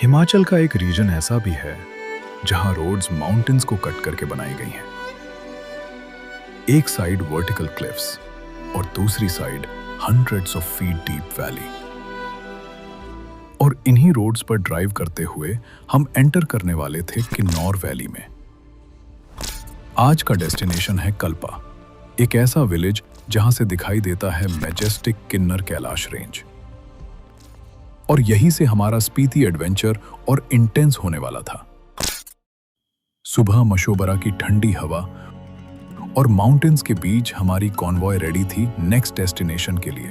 हिमाचल का एक रीजन ऐसा भी है जहां रोड्स माउंटेन्स को कट करके बनाई गई हैं। एक साइड वर्टिकल क्लिफ्स और दूसरी side hundreds of feet deep valley. और इन्हीं रोड्स पर ड्राइव करते हुए हम एंटर करने वाले थे किन्नौर वैली में। आज का डेस्टिनेशन है कल्पा, एक ऐसा विलेज जहां से दिखाई देता है मैजेस्टिक किन्नर कैलाश रेंज। और यहीं से हमारा स्पीति एडवेंचर और इंटेंस होने वाला था। सुबह मशोबरा की ठंडी हवा और माउंटेन्स के बीच हमारी कॉन्वॉय रेडी थी नेक्स्ट डेस्टिनेशन के लिए।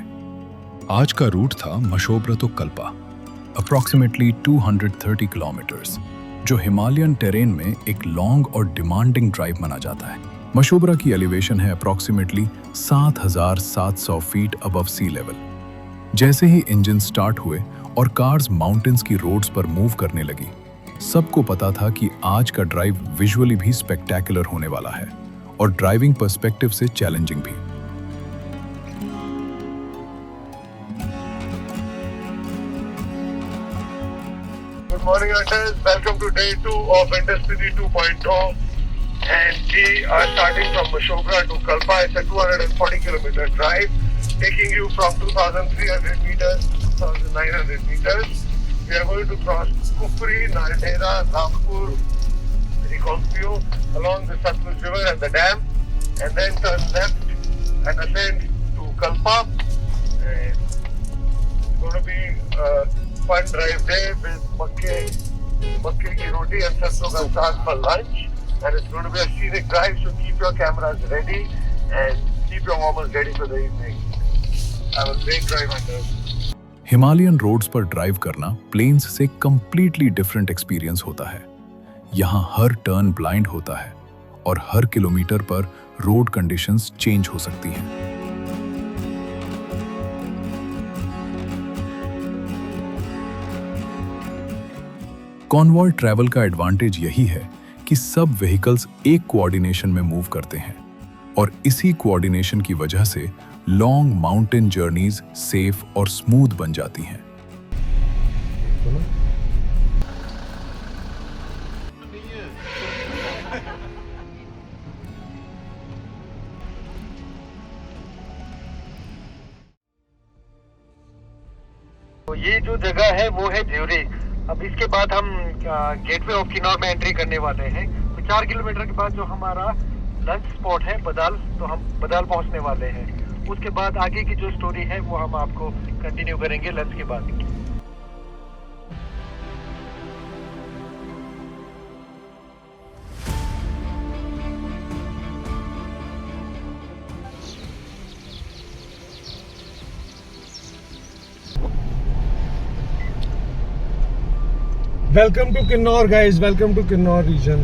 आज का रूट था मशोबरा तो कल्पा, अप्रॉक्सीमेटली 230 किलोमीटर्स, जो हिमालयन टेरेन में एक लॉन्ग और डिमांडिंग ड्राइव माना जाता है। मशोबरा की एलिवेशन है approximately 7,700 feet above sea level. जैसे ही इंजन स्टार्ट हुए और कार्स माउंटेन्स की रोड्स पर मूव करने लगी, सबको पता था कि आज का ड्राइव विजुअली भी स्पेक्टेकुलर होने वाला है और ड्राइविंग पर्सपेक्टिव से चैलेंजिंग भी। Good morning, hunters. Welcome to day 2 of Intercity 2.0, and we are starting from Mashobra to Kalpa. It's a 240 kilometer drive, taking you from 2,300 meters to 2,900 meters. We are going to cross Kufri, Naldehra, Rampur, Reconquio, along the Satluj River and the dam, and then turn left and ascend to Kalpa. And it's going to be a fun drive day with makke ki roti and sarson ka saag for lunch. And it's going to be a scenic drive, so keep your cameras ready and keep your mobiles ready for the evening. Have a great drive, hunters. Himalayan roads पर drive करना plains से completely different experience होता है। यहाँ हर turn blind होता है और हर किलोमीटर पर रोड कंडीशंस चेंज हो सकती हैं। कॉन्वॉय ट्रैवल का एडवांटेज यही है कि सब व्हीकल्स एक कोऑर्डिनेशन में मूव करते हैं और इसी कोऑर्डिनेशन की वजह से लॉन्ग माउंटेन जर्नीज सेफ और स्मूथ बन जाती हैं। तो ये जो जगह है वो है ज्यूरी। अब इसके बाद हम गेटवे ऑफ किन्नौर में एंट्री करने वाले हैं। तो 4 किलोमीटर के बाद जो हमारा लंच स्पॉट है बदाल, तो हम बदाल पहुंचने वाले हैं। उसके बाद आगे की जो स्टोरी है वो हम आपको कंटिन्यू करेंगे लंच के बाद। Welcome to Kinnor, guys. Welcome to Kinnor region.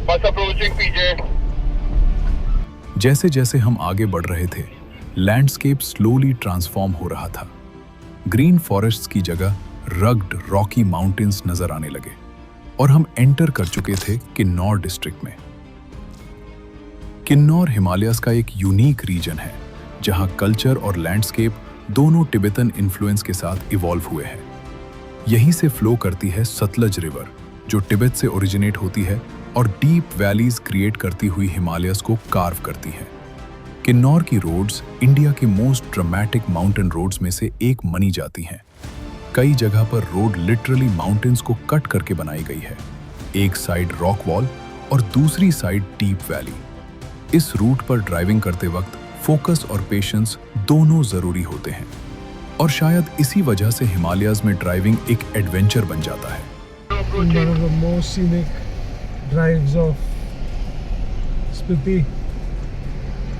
Bus approaching, PJ. जैसे जैसे हम आगे बढ़ रहे थे, लैंडस्केप स्लोली ट्रांसफॉर्म हो रहा था। ग्रीन फॉरेस्ट्स की जगह रग्ड रॉकी माउंटेन्स नजर आने लगे और हम एंटर कर चुके थे किन्नौर डिस्ट्रिक्ट में। किन्नौर हिमालयस का एक यूनिक रीजन है जहां कल्चर और लैंडस्केप दोनों तिब्बतन इन्फ्लुएंस के साथ इवॉल्व हुए हैं। यहीं से फ्लो करती है सतलज रिवर, जो तिब्बत से ओरिजिनेट होती है और डीप वैलीज क्रिएट करती हुई हिमालयस को कार्व करती है। किन्नौर की रोड्स इंडिया के मोस्ट ड्रामेटिक माउंटेन रोड्स में से एक मानी जाती हैं। कई जगह पर रोड लिटरली माउंटेन्स को कट करके बनाई गई है, एक साइड रॉक वॉल और दूसरी साइड डीप वैली। इस रूट पर ड्राइविंग करते वक्त फोकस और पेशेंस दोनों जरूरी होते हैं और शायद इसी वजह से हिमालयाज में ड्राइविंग एक एडवेंचर बन जाता है। One of the most scenic drives of Spiti.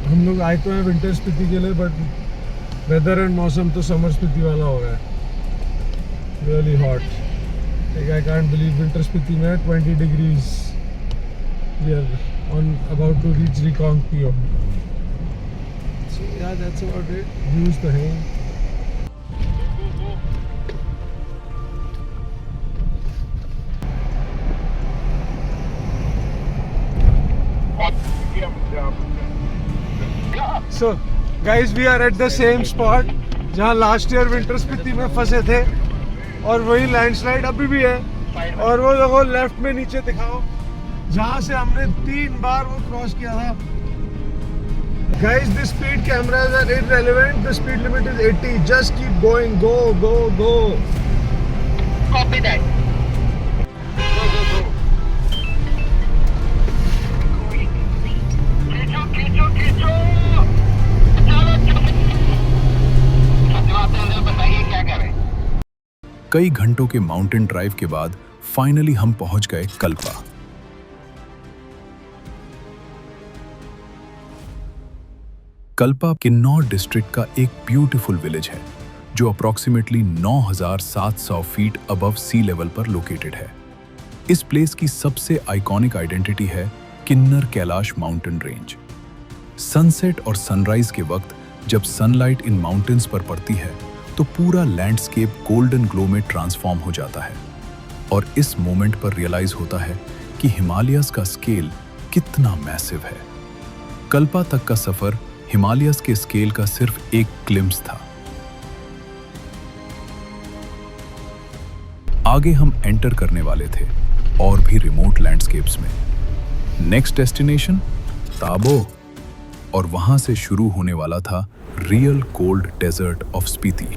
हम लोग आए तो हैं विंटर स्पीति के लिए, बट वेदर एंड मौसम तो समर स्पीति वाला हो गया है। Really hot. Like I can't believe winter Spiti में 20 degrees. We are about to reach Reconquio. So yeah, that's about it. Views तो हैं। So guys, we are at the same spot जहाँ लास्ट ईयर विंटर स्पीति में फंसे थे। और वही landslide अभी भी है। और वो देखो लेफ्ट में नीचे दिखाओ, जहाँ से हमने 3 बार वो क्रॉस किया था। Guys, the speed cameras are irrelevant. The speed limit is 80. Just keep going. Go, go, go. Copy that. Go, go, go. खींचो, खींचो, खींचो। चलो, चलो। बताइए क्या करें? कई घंटों के माउंटेन ड्राइव के बाद फाइनली हम पहुंच गए कल्पा। कल्पा किन्नौर डिस्ट्रिक्ट का एक ब्यूटीफुल विलेज है जो approximately 9,700 feet above sea level पर लोकेटेड है। इस प्लेस की सबसे आइकॉनिक आइडेंटिटी है किन्नर कैलाश माउंटेन रेंज। सनसेट और सनराइज के वक्त जब सनलाइट इन माउंटेन्स पर पड़ती है तो पूरा लैंडस्केप गोल्डन ग्लो में ट्रांसफॉर्म हो जाता है और इस मोमेंट पर रियलाइज होता है कि हिमालयस का स्केल कितना मैसिव है। कल्पा तक का सफर हिमालयस के स्केल का सिर्फ एक ग्लिम्स था। आगे हम एंटर करने वाले थे और भी रिमोट लैंडस्केप्स में। नेक्स्ट डेस्टिनेशन ताबो, और वहां से शुरू होने वाला था real cold desert of Spiti.